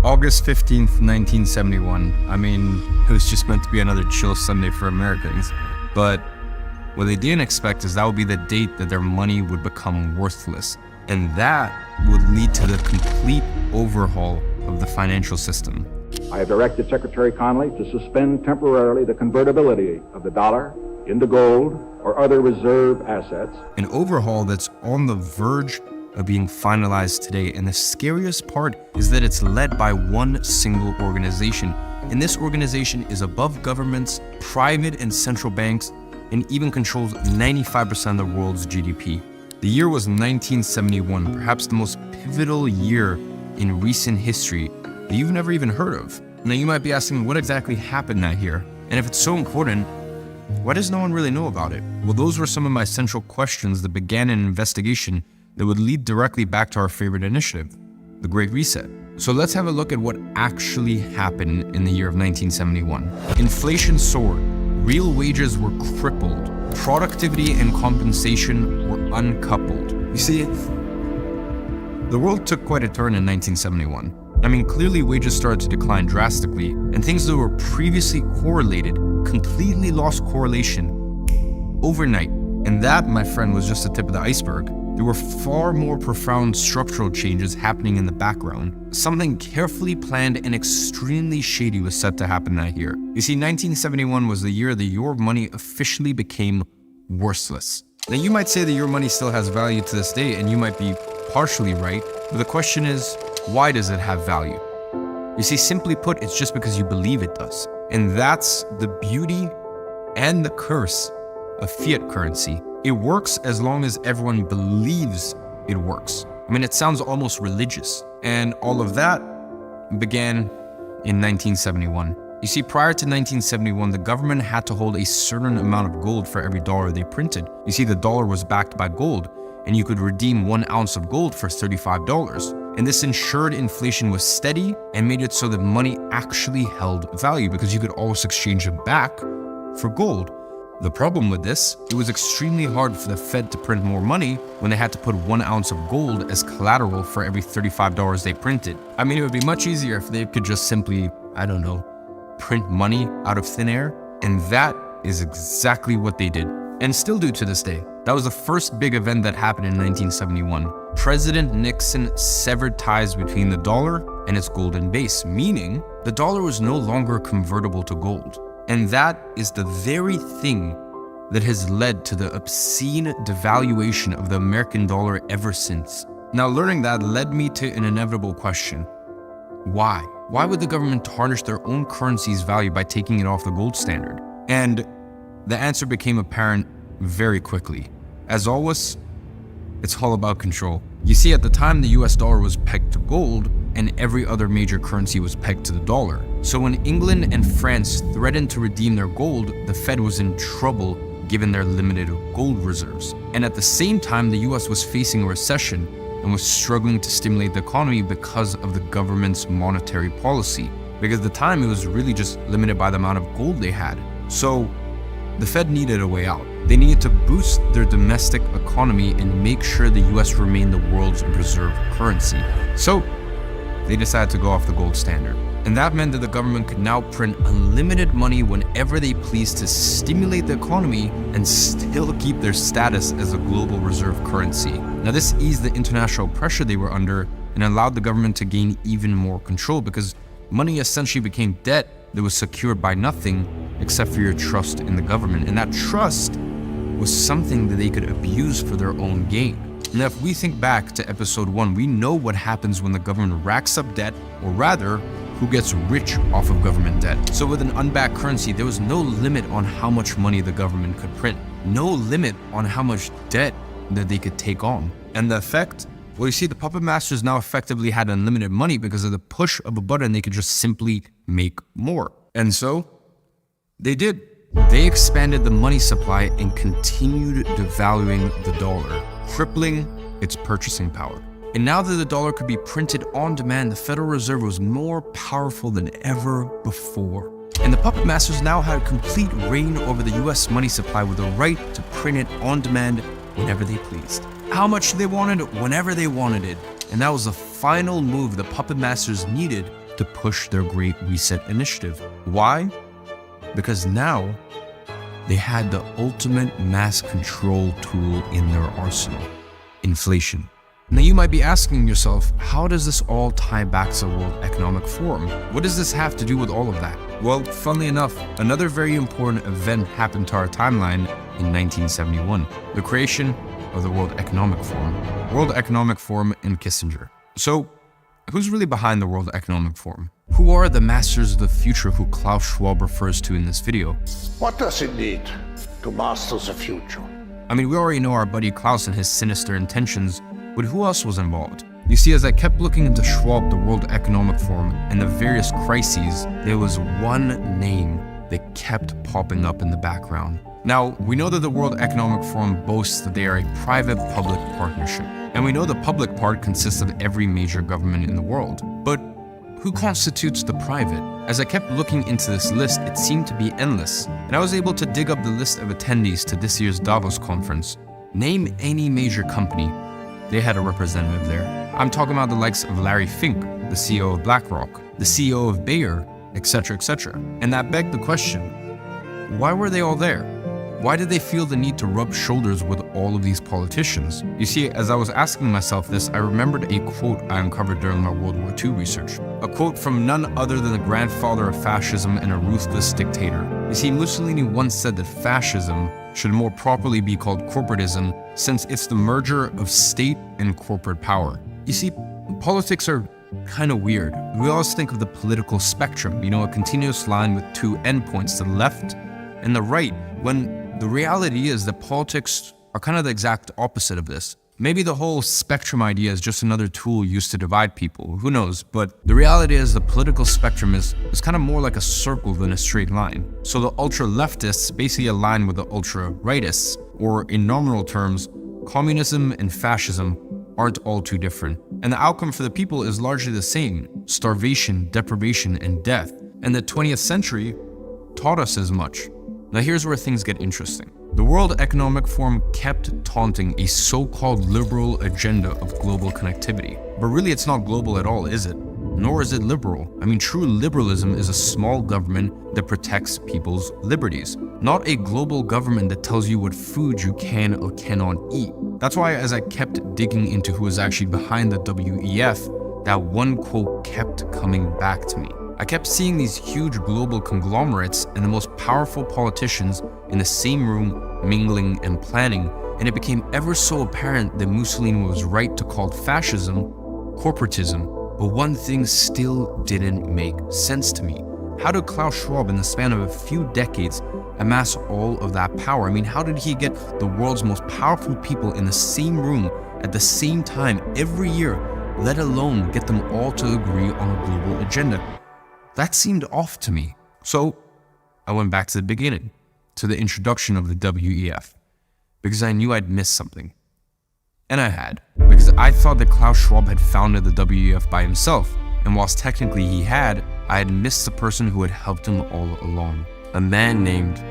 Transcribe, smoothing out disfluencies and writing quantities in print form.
August 15th, 1971. I mean, it was just meant to be another chill Sunday for Americans. But what they didn't expect is that would be the date that their money would become worthless. And that would lead to the complete overhaul of the financial system. I have directed Secretary Connally to suspend temporarily the convertibility of the dollar into gold or other reserve assets. An overhaul that's on the verge of being finalized today. And the scariest part is that it's led by one single organization. And this organization is above governments, private and central banks, and even controls 95% of the world's GDP. The year was 1971, perhaps the most pivotal year in recent history that you've never even heard of. Now you might be asking, what exactly happened that year? And if it's so important, why does no one really know about it? Well, those were some of my central questions that began an investigation that would lead directly back to our favorite initiative, the Great Reset. So let's have a look at what actually happened in the year of 1971. Inflation soared, real wages were crippled, productivity and compensation were uncoupled. You see, the world took quite a turn in 1971. I mean, clearly wages started to decline drastically, and things that were previously correlated completely lost correlation overnight. And that, my friend, was just the tip of the iceberg. There were far more profound structural changes happening in the background. Something carefully planned and extremely shady was set to happen that year. You see, 1971 was the year that your money officially became worthless. Now, you might say that your money still has value to this day, and you might be partially right, but the question is, why does it have value? You see, simply put, it's just because you believe it does. And that's the beauty and the curse of fiat currency. It works as long as everyone believes it works. I mean, it sounds almost religious. And all of that began in 1971. You see, prior to 1971, the government had to hold a certain amount of gold for every dollar they printed. You see, the dollar was backed by gold, and you could redeem 1 ounce of gold for $35. And this ensured inflation was steady and made it so that money actually held value because you could always exchange it back for gold. The problem with this, it was extremely hard for the Fed to print more money when they had to put 1 ounce of gold as collateral for every $35 they printed. I mean, it would be much easier if they could just simply, I don't know, print money out of thin air. And that is exactly what they did, and still do to this day. That was the first big event that happened in 1971. President Nixon severed ties between the dollar and its golden base, meaning the dollar was no longer convertible to gold. And that is the very thing that has led to the obscene devaluation of the American dollar ever since. Now, learning that led me to an inevitable question. Why? Why would the government tarnish their own currency's value by taking it off the gold standard? And the answer became apparent very quickly. As always, it's all about control. You see, at the time, the US dollar was pegged to gold, and every other major currency was pegged to the dollar. So when England and France threatened to redeem their gold, the Fed was in trouble given their limited gold reserves. And at the same time, the US was facing a recession and was struggling to stimulate the economy because of the government's monetary policy. Because at the time, it was really just limited by the amount of gold they had. So the Fed needed a way out. They needed to boost their domestic economy and make sure the US remained the world's reserve currency. So they decided to go off the gold standard. And that meant that the government could now print unlimited money whenever they pleased to stimulate the economy and still keep their status as a global reserve currency. Now, this eased the international pressure they were under and allowed the government to gain even more control because money essentially became debt that was secured by nothing except for your trust in the government. And that trust was something that they could abuse for their own gain. Now, if we think back to episode 1, we know what happens when the government racks up debt, or rather, who gets rich off of government debt. So with an unbacked currency, there was no limit on how much money the government could print, no limit on how much debt that they could take on. And the effect? Well, you see, the puppet masters now effectively had unlimited money because of the push of a button, they could just simply make more. And so they did. They expanded the money supply and continued devaluing the dollar, crippling its purchasing power. And now that the dollar could be printed on demand, the Federal Reserve was more powerful than ever before. And And the puppet masters now had complete reign over the US money supply with the right to print it on demand whenever they pleased. How much they wanted, whenever they wanted it. And that was the final move the puppet masters needed to push their Great Reset initiative. Why? Because now they had the ultimate mass control tool in their arsenal: inflation. Now you might be asking yourself, how does this all tie back to the World Economic Forum? What does this have to do with all of that? Well, funnily enough, another very important event happened to our timeline in 1971, the creation of the World Economic Forum. World Economic Forum and Kissinger. So, who's really behind the World Economic Forum? Who are the masters of the future who Klaus Schwab refers to in this video? What does it need to master the future? I mean, we already know our buddy Klaus and his sinister intentions, but who else was involved? You see, as I kept looking into Schwab, the World Economic Forum, and the various crises, there was one name that kept popping up in the background. Now, we know that the World Economic Forum boasts that they are a private-public partnership. And we know the public part consists of every major government in the world. But who constitutes the private? As I kept looking into this list, it seemed to be endless. And I was able to dig up the list of attendees to this year's Davos conference. Name any major company, they had a representative there. I'm talking about the likes of Larry Fink, the CEO of BlackRock, the CEO of Bayer, etc., etc. And that begged the question, why were they all there? Why did they feel the need to rub shoulders with all of these politicians? You see, as I was asking myself this, I remembered a quote I uncovered during my World War II research. A quote from none other than the grandfather of fascism and a ruthless dictator. You see, Mussolini once said that fascism should more properly be called corporatism, since it's the merger of state and corporate power. You see, politics are kind of weird. We always think of the political spectrum, a continuous line with two endpoints, the left and the right, when the reality is that politics are kind of the exact opposite of this. Maybe the whole spectrum idea is just another tool used to divide people, who knows? But the reality is the political spectrum is kind of more like a circle than a straight line. So the ultra-leftists basically align with the ultra-rightists, or in nominal terms, communism and fascism aren't all too different. And the outcome for the people is largely the same: starvation, deprivation, and death. And the 20th century taught us as much. Now here's where things get interesting. The World Economic Forum kept taunting a so-called liberal agenda of global connectivity. But really it's not global at all, is it? Nor is it liberal. I mean, true liberalism is a small government that protects people's liberties, not a global government that tells you what food you can or cannot eat. That's why as I kept digging into who was actually behind the WEF, that one quote kept coming back to me. I kept seeing these huge global conglomerates and the most powerful politicians in the same room mingling and planning, and it became ever so apparent that Mussolini was right to call fascism corporatism. But one thing still didn't make sense to me. How did Klaus Schwab in the span of a few decades amass all of that power? I mean, how did he get the world's most powerful people in the same room at the same time every year, let alone get them all to agree on a global agenda? That seemed off to me. So I went back to the beginning, to the introduction of the WEF, because I knew I'd missed something. And I had, because I thought that Klaus Schwab had founded the WEF by himself, and whilst technically he had, I had missed the person who had helped him all along. A man named